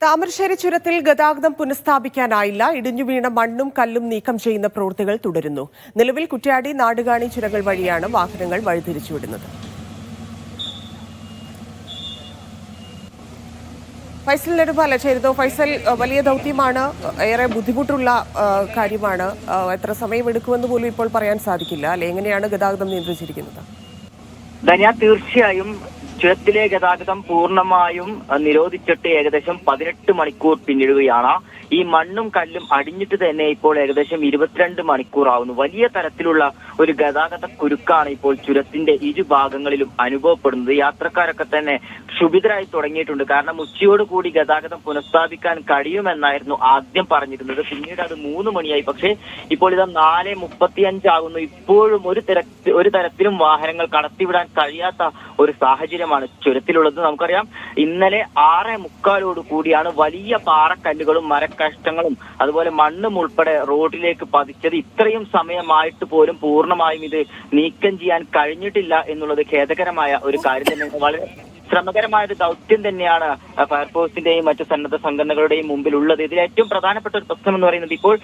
താമരശ്ശേരി ചുരത്തിൽ ഗതാഗതം പുനഃസ്ഥാപിക്കാനായില്ല. ഇടിഞ്ഞുവീണ മണ്ണും കല്ലും നീക്കം ചെയ്യുന്ന പ്രവൃത്തികൾ തുടരുന്നു. നിലവിൽ കുറ്റ്യാടി നാടുകാണി ചുരങ്ങൾ വഴിയാണ് വാഹനങ്ങൾ വഴിതിരിച്ചുവിടുന്നത്. ഫൈസൽ നെടുമ്പാല ചേരുന്നു. ഫൈസൽ, വലിയ ദൗത്യമാണ്, ഏറെ ബുദ്ധിമുട്ടുള്ള കാര്യമാണ്. എത്ര സമയമെടുക്കുമെന്ന് പോലും ഇപ്പോൾ പറയാൻ സാധിക്കില്ല അല്ലെ? എങ്ങനെയാണ് ഗതാഗതം നിയന്ത്രിച്ചിരിക്കുന്നത്? ധന്യ, തീർച്ചയായും ചുരത്തിലെ ഗതാഗതം പൂർണ്ണമായും നിരോധിച്ചിട്ട് ഏകദേശം 18 മണിക്കൂർ പിന്നിടുകയാണ്. ഈ മണ്ണും കല്ലും അടിഞ്ഞിട്ട് തന്നെ ഇപ്പോൾ ഏകദേശം 22 മണിക്കൂറാവുന്നു. വലിയ തരത്തിലുള്ള ഒരു ഗതാഗത കുരുക്കാണ് ഇപ്പോൾ ചുരത്തിന്റെ ഇരുഭാഗങ്ങളിലും അനുഭവപ്പെടുന്നത്. യാത്രക്കാരൊക്കെ തന്നെ ക്ഷുഭിതരായി തുടങ്ങിയിട്ടുണ്ട്. കാരണം ഉച്ചയോടുകൂടി ഗതാഗതം പുനഃസ്ഥാപിക്കാൻ കഴിയുമെന്നായിരുന്നു ആദ്യം പറഞ്ഞിരുന്നത്. പിന്നീട് അത് 3 മണിയായി. പക്ഷേ ഇപ്പോൾ ഇത് 4:35 ആകുന്നു. ഇപ്പോഴും ഒരു തരത്തിലും വാഹനങ്ങൾ കടത്തിവിടാൻ കഴിയാത്ത ഒരു സാഹചര്യമാണ് ചുരത്തിലുള്ളത്. നമുക്കറിയാം, ഇന്നലെ 6:45 കൂടിയാണ് വലിയ പാറക്കല്ലുകളും മരക്കഷ്ടങ്ങളും അതുപോലെ മണ്ണും ഉൾപ്പെടെ റോഡിലേക്ക് പതിച്ചത്. ഇത്രയും സമയമായിട്ട് പോലും പൂർണ്ണമായും ഇത് നീക്കം ചെയ്യാൻ കഴിഞ്ഞിട്ടില്ല എന്നുള്ളത് ഖേദകരമായ ഒരു കാര്യം തന്നെയാണ്. വളരെ ശ്രമകരമായ ഒരു ദൗത്യം തന്നെയാണ് ഫയർഫോഴ്സിന്റെയും മറ്റു സന്നദ്ധ സംഘടനകളുടെയും മുമ്പിലുള്ളത്. ഇതിൽ ഏറ്റവും പ്രധാനപ്പെട്ട ഒരു പ്രശ്നം എന്ന് പറയുന്നത്, ഇപ്പോൾ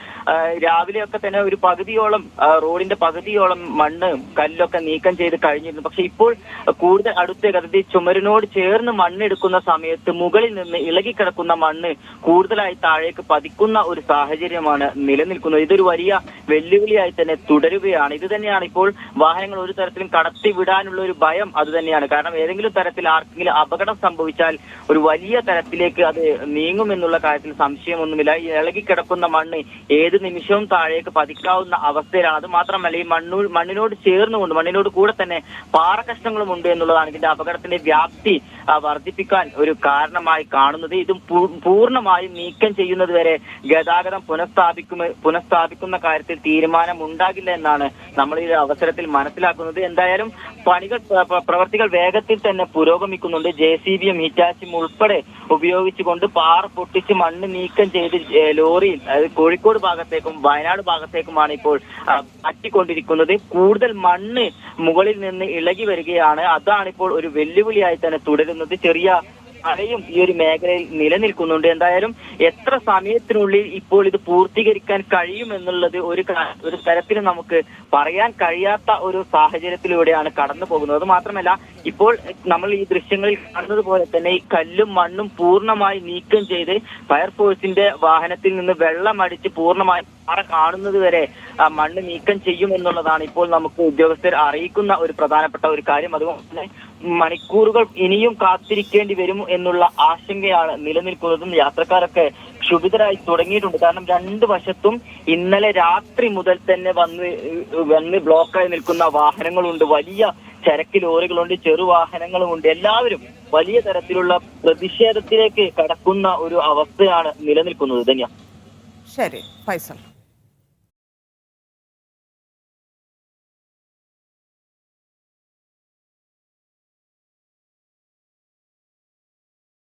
രാവിലെയൊക്കെ തന്നെ ഒരു പകുതിയോളം റോഡിന്റെ പകുതിയോളം മണ്ണ് കല്ലൊക്കെ നീക്കം ചെയ്ത് കഴിഞ്ഞിരുന്നു. പക്ഷെ ഇപ്പോൾ കൂടുതൽ അടുത്തേക്ക്, അതായത് ചുമരിനോട് ചേർന്ന് മണ്ണെടുക്കുന്ന സമയത്ത് മുകളിൽ നിന്ന് ഇളകിക്കിടക്കുന്ന മണ്ണ് കൂടുതലായി താഴേക്ക് പതിക്കുന്ന ഒരു സാഹചര്യമാണ് നിലനിൽക്കുന്നത്. ഇതൊരു വലിയ വെല്ലുവിളിയായി തന്നെ തുടരുകയാണ്. ഇത് തന്നെയാണ് ഇപ്പോൾ വാഹനങ്ങൾ ഒരു തരത്തിലും കടത്തിവിടാനുള്ള ഒരു ഭയം അത് തന്നെയാണ്. കാരണം ഏതെങ്കിലും തരത്തിൽ അപകടം സംഭവിച്ചാൽ ഒരു വലിയ തരത്തിലേക്ക് അത് നീങ്ങുമെന്നുള്ള കാര്യത്തിൽ സംശയമൊന്നുമില്ല. ഈ ഇളകിക്കിടക്കുന്ന മണ്ണ് ഏത് നിമിഷവും താഴേക്ക് പതിക്കാവുന്ന അവസ്ഥയിലാണ്. അത് മാത്രമല്ല, ഈ മണ്ണിനോട് ചേർന്നുകൊണ്ട് മണ്ണിനോട് കൂടെ തന്നെ പാറകഷ്ണങ്ങളും ഉണ്ട് എന്നുള്ളതാണ് ഇതിന്റെ അപകടത്തിന്റെ വ്യാപ്തി വർദ്ധിപ്പിക്കാൻ ഒരു കാരണമായി കാണുന്നത്. ഇത് പൂർണ്ണമായും നീക്കം ചെയ്യുന്നത് വരെ ഗതാഗതം പുനഃസ്ഥാപിക്കുന്ന കാര്യത്തിൽ തീരുമാനം ഉണ്ടാകില്ല എന്നാണ് നമ്മൾ ഈ അവസരത്തിൽ മനസ്സിലാക്കുന്നത്. എന്തായാലും പ്രവർത്തികൾ വേഗത്തിൽ തന്നെ പുരോഗമിക്കുന്നുണ്ട്. JCBയും ഹിറ്റാച്ചിയും ഉൾപ്പെടെ ഉപയോഗിച്ചുകൊണ്ട് പാറ പൊട്ടിച്ച് മണ്ണ് നീക്കം ചെയ്ത് ലോറിയിൽ, അതായത് കോഴിക്കോട് ഭാഗത്തേക്കും വയനാട് ഭാഗത്തേക്കുമാണ് ഇപ്പോൾ മാറ്റിക്കൊണ്ടിരിക്കുന്നത്. കൂടുതൽ മണ്ണ് മുകളിൽ നിന്ന് ഇളകി വരികയാണ്. അതാണിപ്പോൾ ഒരു വെല്ലുവിളിയായി തന്നെ തുടരുന്നത്. ചെറിയ മഴയും ഈ ഒരു മേഖലയിൽ നിലനിൽക്കുന്നുണ്ട്. എന്തായാലും എത്ര സമയത്തിനുള്ളിൽ ഇപ്പോൾ ഇത് പൂർത്തീകരിക്കാൻ കഴിയുമെന്നുള്ളത് ഒരു തരത്തിലും നമുക്ക് പറയാൻ കഴിയാത്ത ഒരു സാഹചര്യത്തിലൂടെയാണ് കടന്നു പോകുന്നത്. അത് മാത്രമല്ല, ഇപ്പോൾ നമ്മൾ ഈ ദൃശ്യങ്ങളിൽ കാണുന്നത് പോലെ തന്നെ ഈ കല്ലും മണ്ണും പൂർണ്ണമായി നീക്കം ചെയ്ത് ഫയർഫോഴ്സിന്റെ വാഹനത്തിൽ നിന്ന് വെള്ളമടിച്ച് പൂർണ്ണമായി പാറ കാണുന്നത് വരെ മണ്ണ് നീക്കം ചെയ്യുമെന്നുള്ളതാണ് ഇപ്പോൾ നമുക്ക് ഉദ്യോഗസ്ഥർ അറിയിക്കുന്ന ഒരു പ്രധാനപ്പെട്ട ഒരു കാര്യം. അതുകൊണ്ട് തന്നെ മണിക്കൂറുകൾ ഇനിയും കാത്തിരിക്കേണ്ടി വരും എന്നുള്ള ആശങ്കയാണ് നിലനിൽക്കുന്നതും. യാത്രക്കാരൊക്കെ ക്ഷുഭിതരായി തുടങ്ങിയിട്ടുണ്ട്. കാരണം രണ്ടു വശത്തും ഇന്നലെ രാത്രി മുതൽ തന്നെ വന്ന് ബ്ലോക്കായി നിൽക്കുന്ന വാഹനങ്ങളുണ്ട്. വലിയ ചരക്ക് ലോറികളുണ്ട്, ചെറുവാഹനങ്ങളുമുണ്ട്. എല്ലാവരും വലിയ തരത്തിലുള്ള പ്രതിഷേധത്തിലേക്ക് കടക്കുന്ന ഒരു അവസ്ഥയാണ് നിലനിൽക്കുന്നത്. ധന്യ. ശരി ഫൈസൽ.